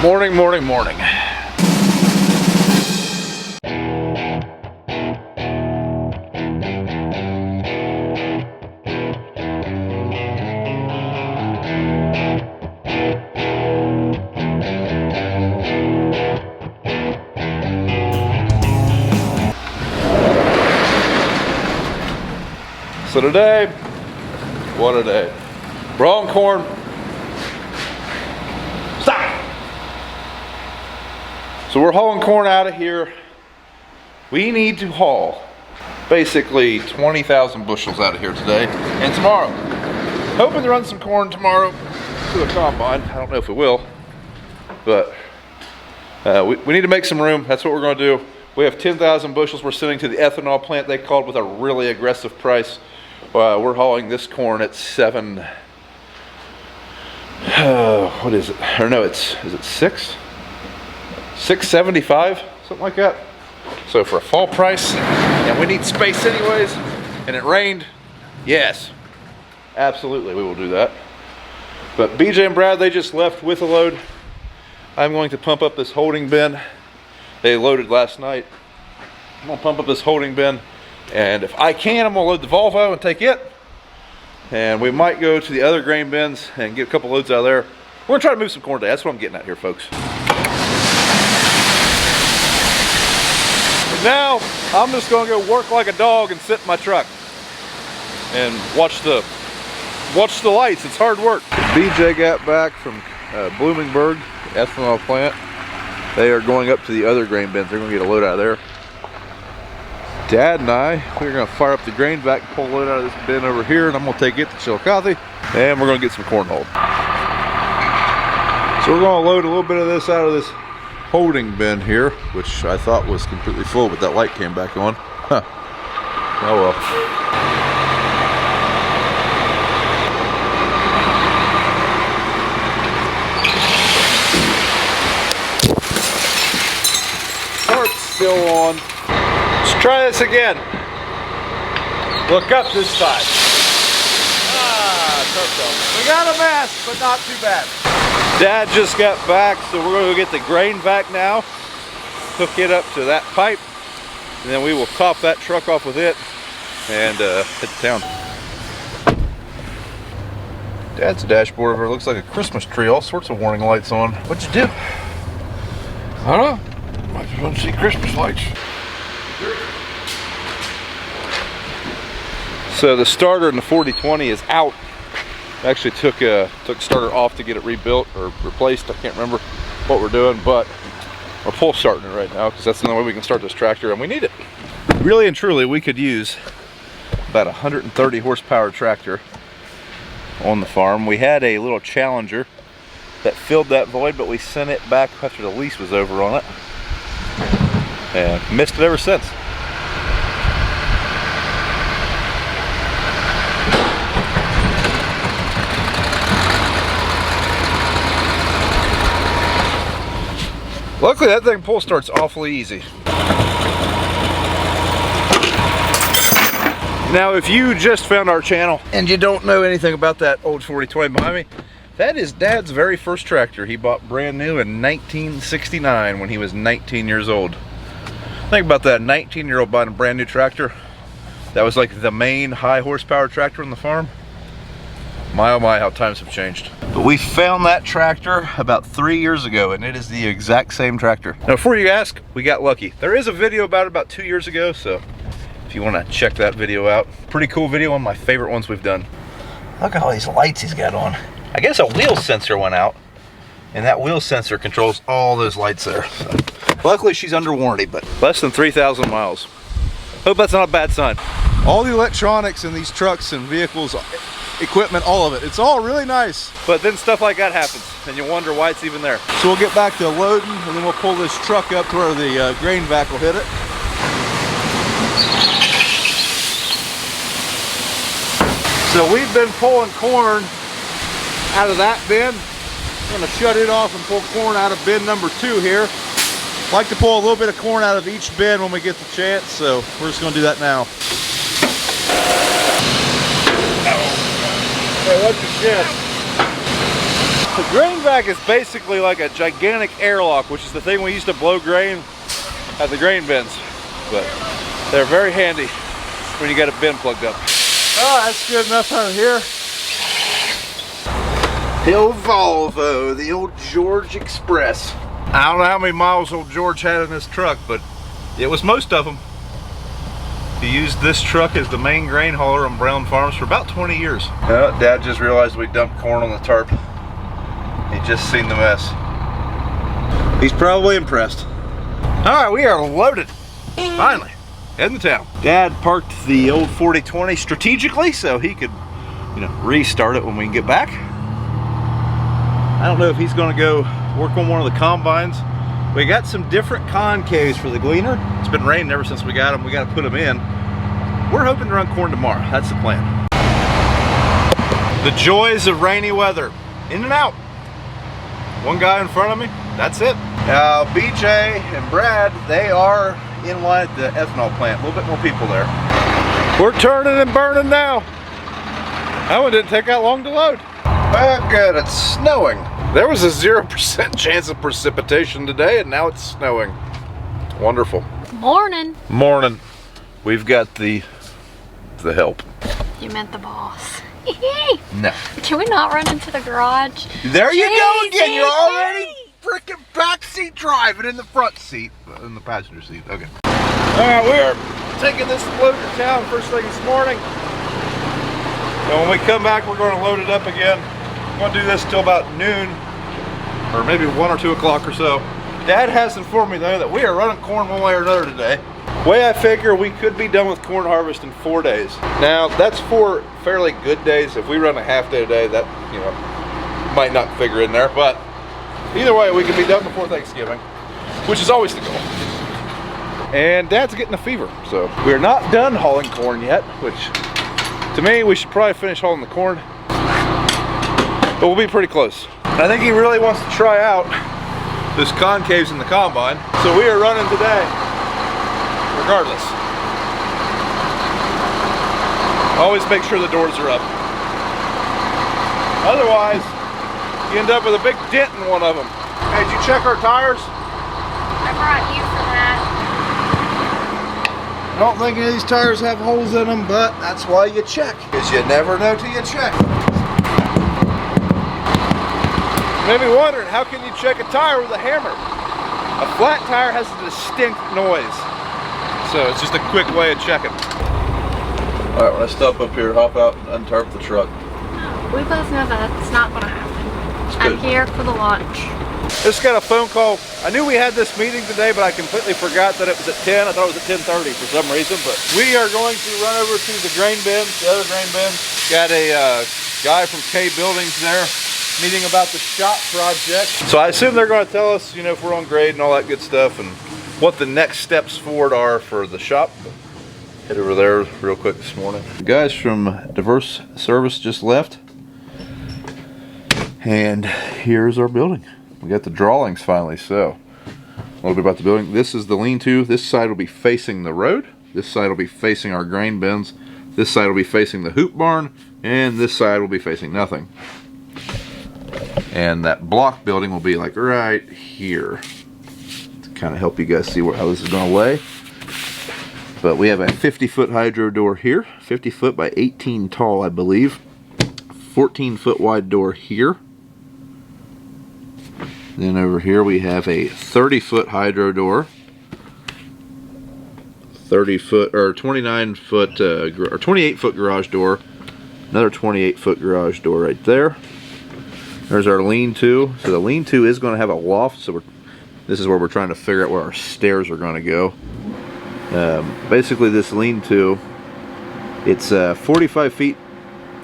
Morning, morning, morning. So today, what a day. We're hauling corn. Stop! So we're hauling corn out of here. We need to haul basically 20,000 bushels out of here today and tomorrow. Hoping to run some corn tomorrow to the combine. I don't know if we will, but we need to make some room. That's what we're going to do. We have 10,000 bushels we're sending to the ethanol plant. They called with a really aggressive price. We're hauling this corn at what is it? Or no, is it $6.75, something like that. So for a fall price, and we need space anyways, and it rained, yes, absolutely, we will do that. But BJ and Brad, they just left with a load. I'm going to pump up this holding bin. They loaded last night. I'm gonna pump up this holding bin, and if I can, I'm gonna load the Volvo and take it. And we might go to the other grain bins and get a couple loads out of there. We're gonna try to move some corn today. That's what I'm getting at here, folks. And now, I'm just gonna go work like a dog and sit in my truck and watch the lights. It's hard work. BJ got back from Bloomingburg, ethanol plant. They are going up to the other grain bins. They're gonna get a load out of there. Dad and we're gonna fire up the grain vac and pull a load out of this bin over here, and I'm gonna take it to Chillicothe, and we're gonna get some corn hauled. So we're gonna load a little bit of this out of this holding bin here, which I thought was completely full, but that light came back on. Huh. Oh well. Start's still on. Let's try this again. Look up this side. We got a mess, but not too bad. Dad just got back, so we're going to get the grain vac now, hook it up to that pipe, and then we will top that truck off with it and hit town. Dad's dashboard over looks like a Christmas tree, all sorts of warning lights on. What'd you do? I don't know. I just want to see Christmas lights. So the starter in the 4020 is out. I actually took starter off to get it rebuilt or replaced. I can't remember what we're doing, but we're pull starting it right now because that's the only way we can start this tractor, and we need it. Really and truly, we could use about a 130 horsepower tractor on the farm. We had a little Challenger that filled that void, but we sent it back after the lease was over on it, and missed it ever since. Luckily, that thing pull starts awfully easy. Now, if you just found our channel and you don't know anything about that old 4020 behind me, that is Dad's very first tractor he bought brand new in 1969 when he was 19 years old. Think about that, 19-year-old buying a brand new tractor. That was like the main high horsepower tractor on the farm. My oh my, how times have changed. But we found that tractor about 3 years ago, and it is the exact same tractor. Now, before you ask, we got lucky. There is a video about it about 2 years ago, so if you want to check that video out. Pretty cool video, one of my favorite ones we've done. Look at all these lights he's got on. I guess a wheel sensor went out, and that wheel sensor controls all those lights there. So, luckily, she's under warranty, but less than 3,000 miles. Hope that's not a bad sign. All the electronics in these trucks and vehicles, equipment, all of it, it's all really nice. But then stuff like that happens, and you wonder why it's even there. So we'll get back to loading, and then we'll pull this truck up to where the grain vac will hit it. So we've been pulling corn out of that bin. I'm gonna shut it off and pull corn out of bin number 2 here. Like to pull a little bit of corn out of each bin when we get the chance, so we're just gonna do that now. Hey, what's your shift? The grain vac is basically like a gigantic airlock, which is the thing we used to blow grain at the grain bins. But they're very handy when you got a bin plugged up. Oh, that's good enough out here. The old Volvo, the old George Express. I don't know how many miles old George had in this truck, but it was most of them. He used this truck as the main grain hauler on Brown Farms for about 20 years. Dad just realized we dumped corn on the tarp. He just seen the mess. He's probably impressed. All right, we are loaded. Finally, heading to town. Dad parked the old 4020 strategically so he could, you know, restart it when we can get back. I don't know if he's gonna go work on one of the combines. We got some different concaves for the Gleaner. It's been raining ever since we got them. We got to put them in. We're hoping to run corn tomorrow. That's the plan. The joys of rainy weather. In and out. One guy in front of me. That's it. Now, BJ and Brad, they are in line at the ethanol plant. A little bit more people there. We're turning and burning now. That one didn't take that long to load. Well, good. It's snowing. There was a 0% chance of precipitation today, and now it's snowing. Wonderful. Morning. Morning. We've got the help. You meant the boss. No. Can we not run into the garage? There you go again. You're already freaking backseat driving in the front seat, in the passenger seat. Okay. All right, we are taking this load to town first thing this morning. And when we come back, we're going to load it up again. I'm going to do this till about noon, or maybe 1 or 2 o'clock or so. Dad has informed me though that we are running corn one way or another today. Way I figure we could be done with corn harvest in 4 days. Now that's 4 fairly good days. If we run a half day today, that, you know, might not figure in there. But either way, we can be done before Thanksgiving, which is always the goal. And Dad's getting a fever, so we're not done hauling corn yet. Which, to me, we should probably finish hauling the corn. But we'll be pretty close. I think he really wants to try out this concaves in the combine. So we are running today, regardless. Always make sure the doors are up. Otherwise, you end up with a big dent in one of them. Hey, did you check our tires? I brought you for that. I don't think any of these tires have holes in them, but that's why you check. Because you never know till you check. You may be wondering, how can you check a tire with a hammer? A flat tire has a distinct noise. So it's just a quick way of checking. All right, when I stop up here, hop out and untarp the truck. We both know that's not going to happen. I'm here for the lunch. Just got a phone call. I knew we had this meeting today, but I completely forgot that it was at 10. I thought it was at 10:30 for some reason. But we are going to run over to the grain bins, the other grain bins. Got a guy from K Buildings there, meeting about the shop project. So I assume they're going to tell us, you know, if we're on grade and all that good stuff, and what the next steps forward are for the shop. Head over there real quick this morning. The guys from Diverse Service just left, and here's our building. We got the drawings finally. So a little bit about the building. This is the lean-to. This side will be facing the road. This side will be facing our grain bins. This side will be facing the hoop barn, and this side will be facing nothing. And that block building will be like right here, to kind of help you guys see how this is going to lay. But we have a 50-foot hydro door here, 50 foot by 18 tall, I believe. 14-foot wide door here. Then over here we have a 30-foot hydro door, 30-foot or 29-foot or 28-foot garage door. Another 28-foot garage door right there. There's our lean-to. So the lean-to is going to have a loft, so this is where we're trying to figure out where our stairs are going to go. Basically this lean-to, it's 45 feet,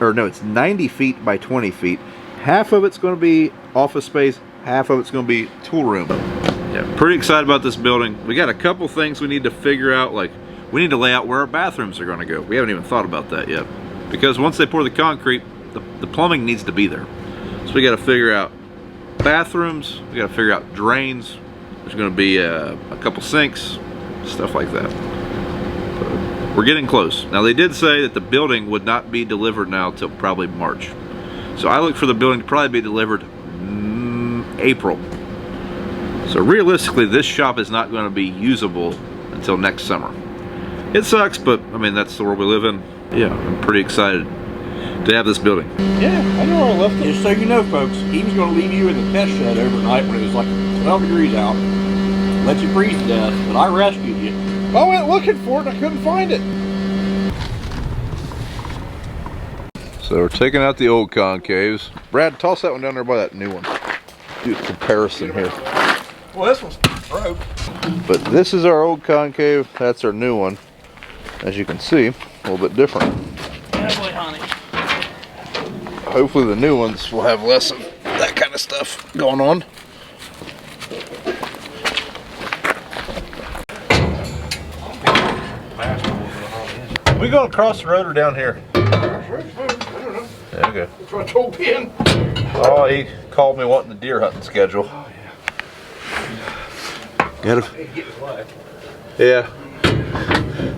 or no, it's 90 feet by 20 feet. Half of it's going to be office space, half of it's going to be tool room. Yeah, pretty excited about this building. We got a couple things we need to figure out, like we need to lay out where our bathrooms are going to go. We haven't even thought about that yet. Because once they pour the concrete, the plumbing needs to be there. So we got to figure out bathrooms, we got to figure out drains. There's going to be a couple sinks, stuff like that. But we're getting close. Now they did say that the building would not be delivered now till probably March. So I look for the building to probably be delivered April. So realistically, this shop is not going to be usable until next summer. It sucks, but I mean, that's the world we live in. Yeah, I'm pretty excited to have this building. Yeah, I know where I left it. Just so you know, folks, he was going to leave you in the test shed overnight when it was like 12 degrees out. Let you freeze to death, but I rescued you. I went looking for it and I couldn't find it. So we're taking out the old concaves. Brad, toss that one down there by that new one. Do a comparison here. Well, this one's broke. But this is our old concave, that's our new one. As you can see, a little bit different. Yeah, boy, honey. Hopefully the new ones will have less of that kind of stuff going on. We going across the road or down here? I don't know. Okay. That's what I told Ben. Oh, he called me wanting the deer hunting schedule. Oh, Yeah.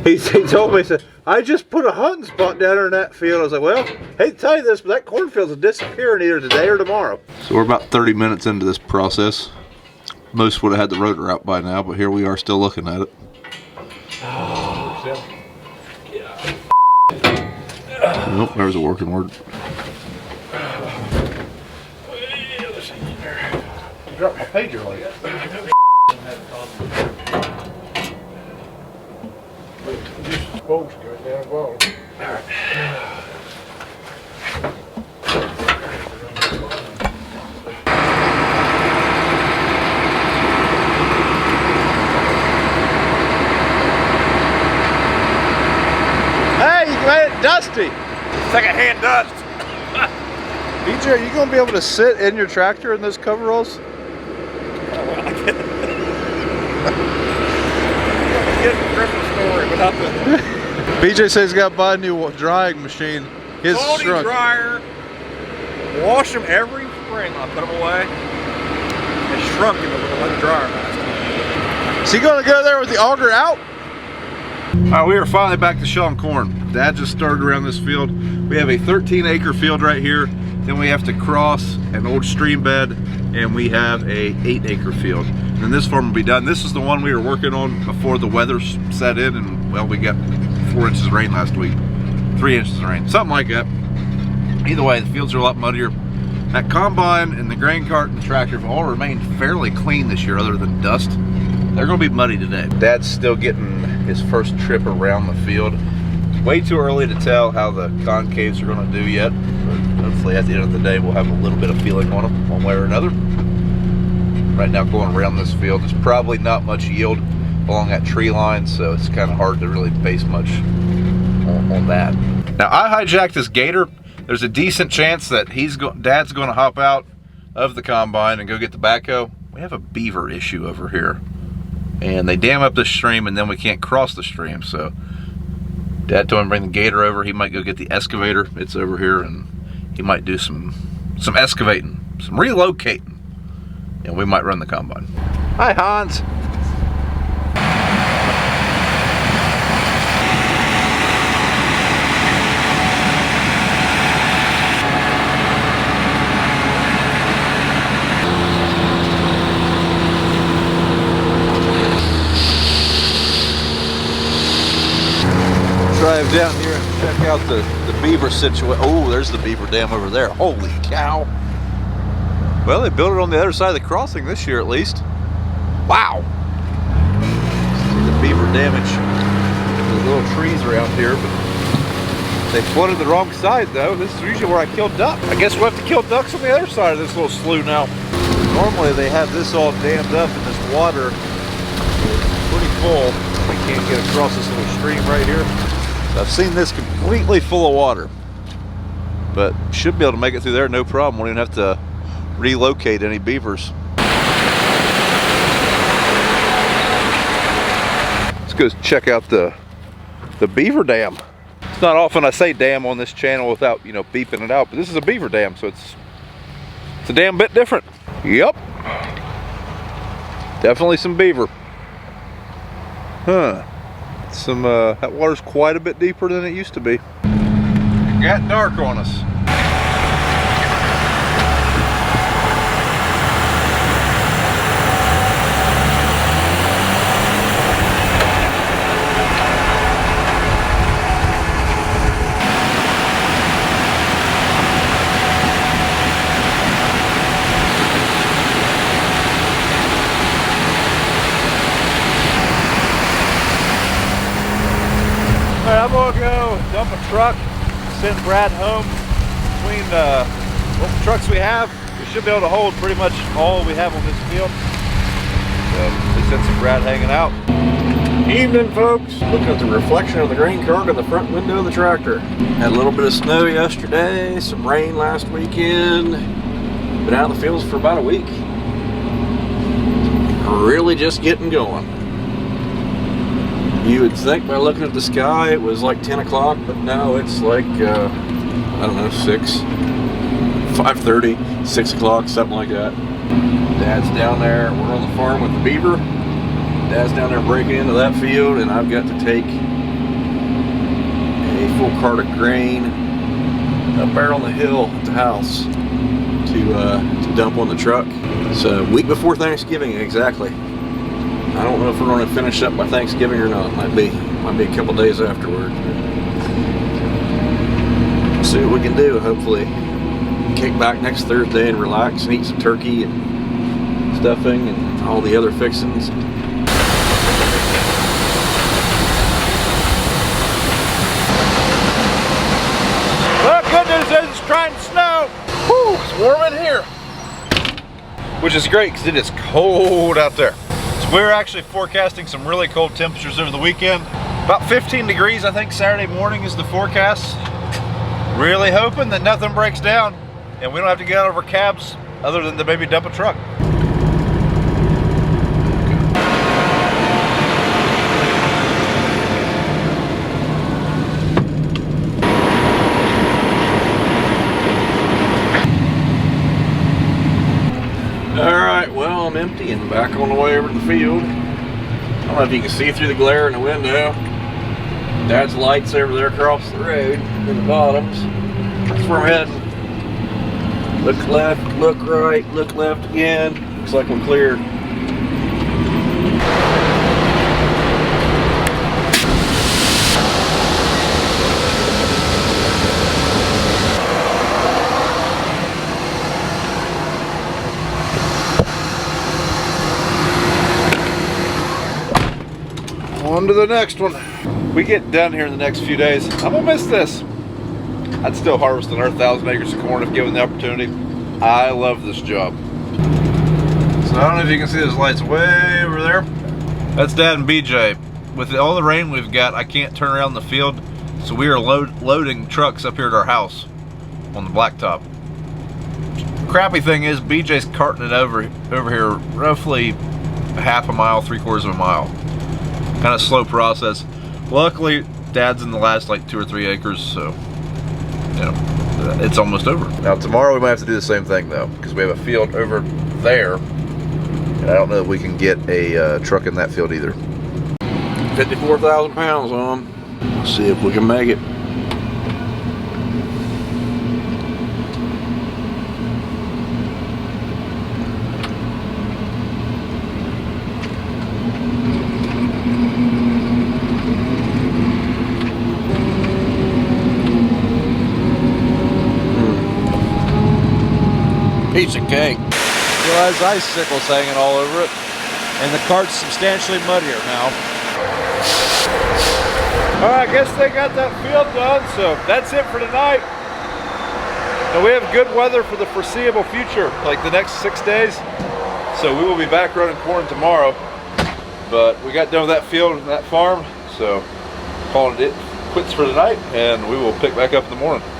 He told me, he said, I just put a hunting spot down there in that field. I was like, well, hate to tell you this, but that cornfield's disappearing either today or tomorrow. So we're about 30 minutes into this process. Most would have had the rotor out by now, but here we are still looking at it. Nope, there's a working word. Drop my pager like that. Bolts going down the bottom. Hey, you made it dusty. Second-hand dust. BJ, are you going to be able to sit in your tractor in those coveralls? Get a Christmas story, but not the BJ says he's got to buy a new drying machine. His quality shrunk. dryer. Wash them every spring. I put them away. They shrunk in the dryer last time. Is he going to go there with the auger out? All right, we are finally back to shelling corn. Dad just started around this field. We have a 13-acre field right here. Then we have to cross an old stream bed, and we have a 8-acre field. And then this farm will be done. This is the one we were working on before the weather set in, and well, we got 4 inches of rain last week. 3 inches of rain, something like that. Either way, the fields are a lot muddier. That combine and the grain cart and the tractor have all remained fairly clean this year, other than dust. They're gonna be muddy today. Dad's still getting his first trip around the field. Way too early to tell how the concaves are gonna do yet, but hopefully at the end of the day we'll have a little bit of feeling on them one way or another. Right now going around this field, there's probably not much yield along that tree line, so it's kind of hard to really base much on that. Now I hijacked this gator. There's a decent chance that Dad's gonna hop out of the combine and go get the backhoe. We have a beaver issue over here, and they dam up the stream and then we can't cross the stream, so Dad told him to bring the gator over. He might go get the excavator. It's over here, and he might do some excavating, some relocating, and we might run the combine. Hi, Hans. Drive down here and check out the beaver situation. Oh, there's the beaver dam over there. Holy cow. Well, they built it on the other side of the crossing this year at least. Wow. See the beaver damage. There's little trees around here, but they flooded the wrong side though. This is usually where I kill duck. I guess we'll have to kill ducks on the other side of this little slough now. Normally they have this all dammed up and this water is pretty full. We can't get across this little stream right here. I've seen this completely full of water, but should be able to make it through there no problem. Won't even have to relocate any beavers. Let's go check out the beaver dam. It's not often I say dam on this channel without, you know, beeping it out, but this is a beaver dam, so it's a damn bit different. Yep, definitely some beaver. Huh. That water's quite a bit deeper than it used to be. It got dark on us. truck, send Brad home. Between what trucks we have, we should be able to hold pretty much all we have on this field. So they sent some Brad hanging out. Evening, folks. Looking at the reflection of the grain cart in the front window of the tractor. Had a little bit of snow yesterday, some rain last weekend. Been out in the fields for about a week. Really just getting going. You would think by looking at the sky it was like 10 o'clock, but no, it's like, I don't know, 5:30, 6 o'clock, something like that. Dad's down there, we're on the farm with the Beaver. Dad's down there breaking into that field, and I've got to take a full cart of grain up there on the hill at the house to dump on the truck. So, week before Thanksgiving, exactly. I don't know if we're going to finish up by Thanksgiving or not. Might be a couple days afterward. See what we can do. Hopefully, kick back next Thursday and relax and eat some turkey and stuffing and all the other fixings. Well, good news is it's trying to snow. Whew, it's warm in here. Which is great because it is cold out there. So we're actually forecasting some really cold temperatures over the weekend. About 15 degrees, I think Saturday morning is the forecast. Really hoping that nothing breaks down and we don't have to get out of our cabs other than to maybe dump a truck. Alright, well, I'm empty and back on the way over to the field. I don't know if you can see through the glare in the window. Dad's light's over there across the road in the bottoms. That's where I'm heading. Look left, look right, look left again. Looks like I'm clear. On to the next one. We get done here in the next few days. I'm gonna miss this. I'd still harvest another 1,000 acres of corn if given the opportunity. I love this job. So I don't know if you can see those lights way over there. That's Dad and BJ. With all the rain we've got, I can't turn around the field, so we are loading trucks up here at our house on the blacktop. Crappy thing is, BJ's carting it over here roughly half a mile, 3/4 of a mile. Kind of slow process. Luckily, Dad's in the last like 2 or 3 acres, so you know it's almost over. Now tomorrow we might have to do the same thing though, because we have a field over there, and I don't know if we can get a truck in that field either. 54,000 pounds on them. Let's see if we can make it. Piece of cake. Still has icicles hanging all over it, and the cart's substantially muddier now. All right, I guess they got that field done, so that's it for tonight. And we have good weather for the foreseeable future, like the next 6 days. So we will be back running corn tomorrow. But we got done with that field and that farm, so calling it quits for tonight, and we will pick back up in the morning.